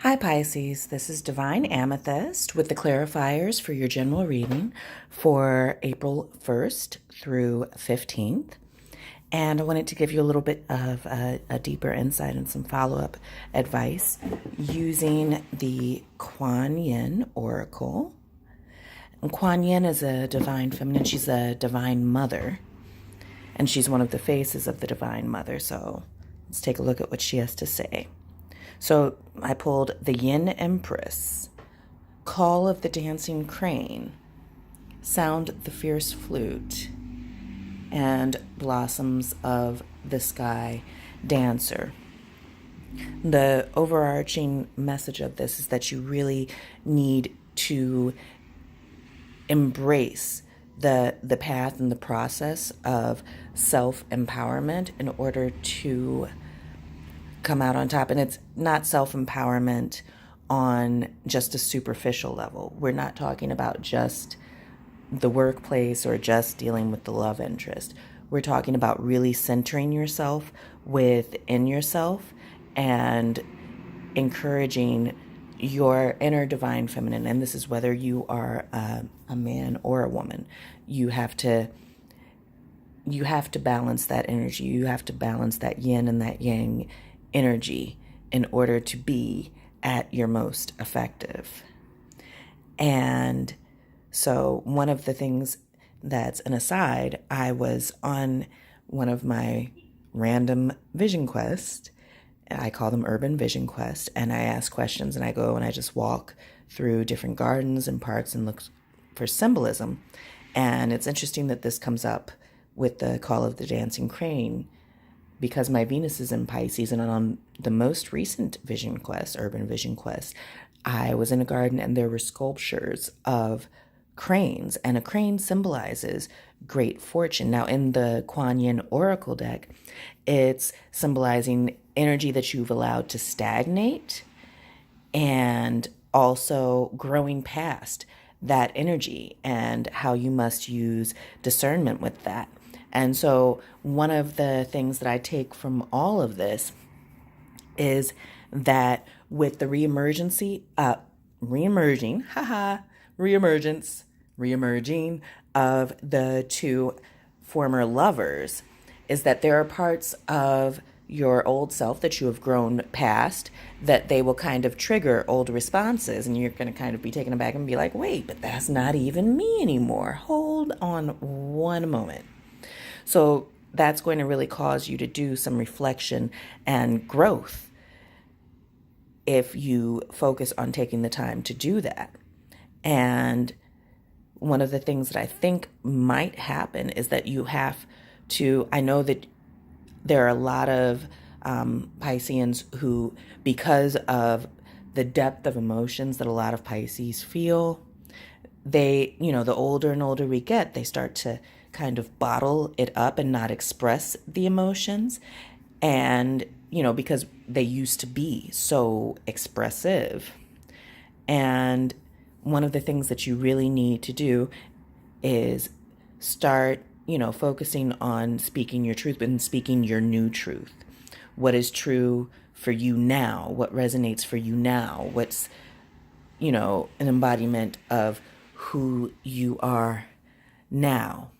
Hi Pisces, this is Divine Amethyst with the Clarifiers for your general reading for April 1st through 15th. And I wanted to give you a little bit of a deeper insight and some follow-up advice using the Kuan Yin Oracle. And Kuan Yin is a divine feminine. She's a divine mother, and she's one of the faces of the divine mother. So let's take a look at what she has to say. So I pulled the Yin Empress, Call of the Dancing Crane, Sound the Fierce Flute, and Blossoms of the Sky Dancer. The overarching message of this is that you really need to embrace the path and the process of self-empowerment in order to come out on top. And it's not self-empowerment on just a superficial level. We're not talking about just the workplace or just dealing with the love interest. We're talking about really centering yourself within yourself and encouraging your inner divine feminine. And this is whether you are a man or a woman. You have to balance that energy. You have to balance that yin and that yang energy in order to be at your most effective. And so one of the things that's an aside, I was on one of my random vision quests. I call them urban vision quests, and I ask questions, and I go and I just walk through different gardens and parks and look for symbolism. And it's interesting that this comes up with the Call of the Dancing Crane, because my Venus is in Pisces, and on the most recent vision quest, urban vision quest, I was in a garden and there were sculptures of cranes, and a crane symbolizes great fortune. Now, in the Kuan Yin Oracle deck, it's symbolizing energy that you've allowed to stagnate and also growing past that energy and how you must use discernment with that. And so one of the things that I take from all of this is that with the reemerging of the two former lovers, is that there are parts of your old self that you have grown past that they will kind of trigger old responses, and you're going to kind of be taken aback and be like, wait, but that's not even me anymore. Hold on one moment. So that's going to really cause you to do some reflection and growth if you focus on taking the time to do that. And one of the things that I think might happen is that you have to, I know that there are a lot of Pisceans who, because of the depth of emotions that a lot of Pisces feel, they, the older and older we get, they start to kind of bottle it up and not express the emotions. And, because they used to be so expressive. And one of the things that you really need to do is start, focusing on speaking your truth and speaking your new truth. What is true for you now? What resonates for you now? What's, an embodiment of who you are now,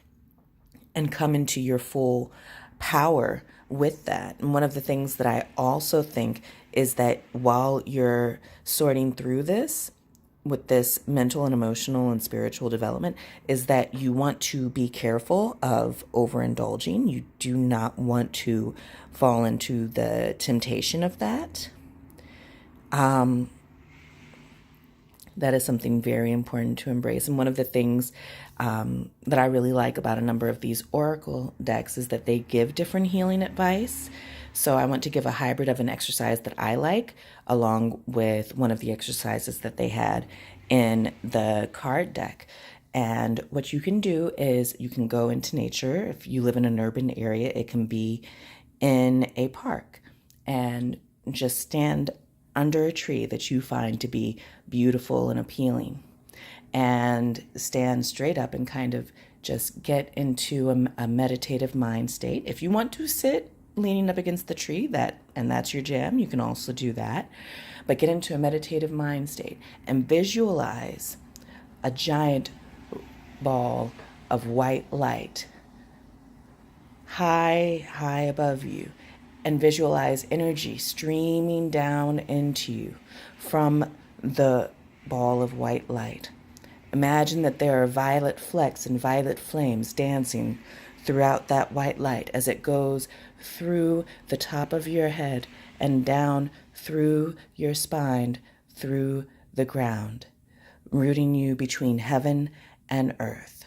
and come into your full power with that. And one of the things that I also think is that while you're sorting through this, with this mental and emotional and spiritual development, is that you want to be careful of overindulging. You do not want to fall into the temptation of that. That is something very important to embrace. And one of the things that I really like about a number of these oracle decks is that they give different healing advice. So I want to give a hybrid of an exercise that I like, along with one of the exercises that they had in the card deck. And what you can do is you can go into nature. If you live in an urban area, it can be in a park, and just stand under a tree that you find to be beautiful and appealing, and stand straight up and kind of just get into a meditative mind state. If you want to sit, leaning up against the tree, and that's your jam, you can also do that. But get into a meditative mind state and visualize a giant ball of white light high above you, and visualize energy streaming down into you from the ball of white light. Imagine that there are violet flecks and violet flames dancing throughout that white light as it goes through the top of your head and down through your spine, through the ground, rooting you between heaven and earth.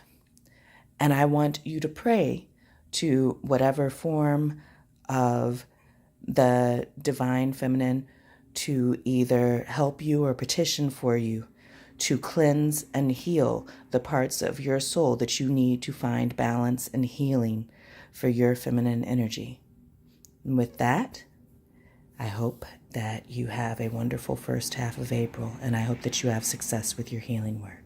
And I want you to pray to whatever form of the divine feminine to either help you or petition for you to cleanse and heal the parts of your soul that you need to find balance and healing for your feminine energy. And with that, I hope that you have a wonderful first half of April, and I hope that you have success with your healing work.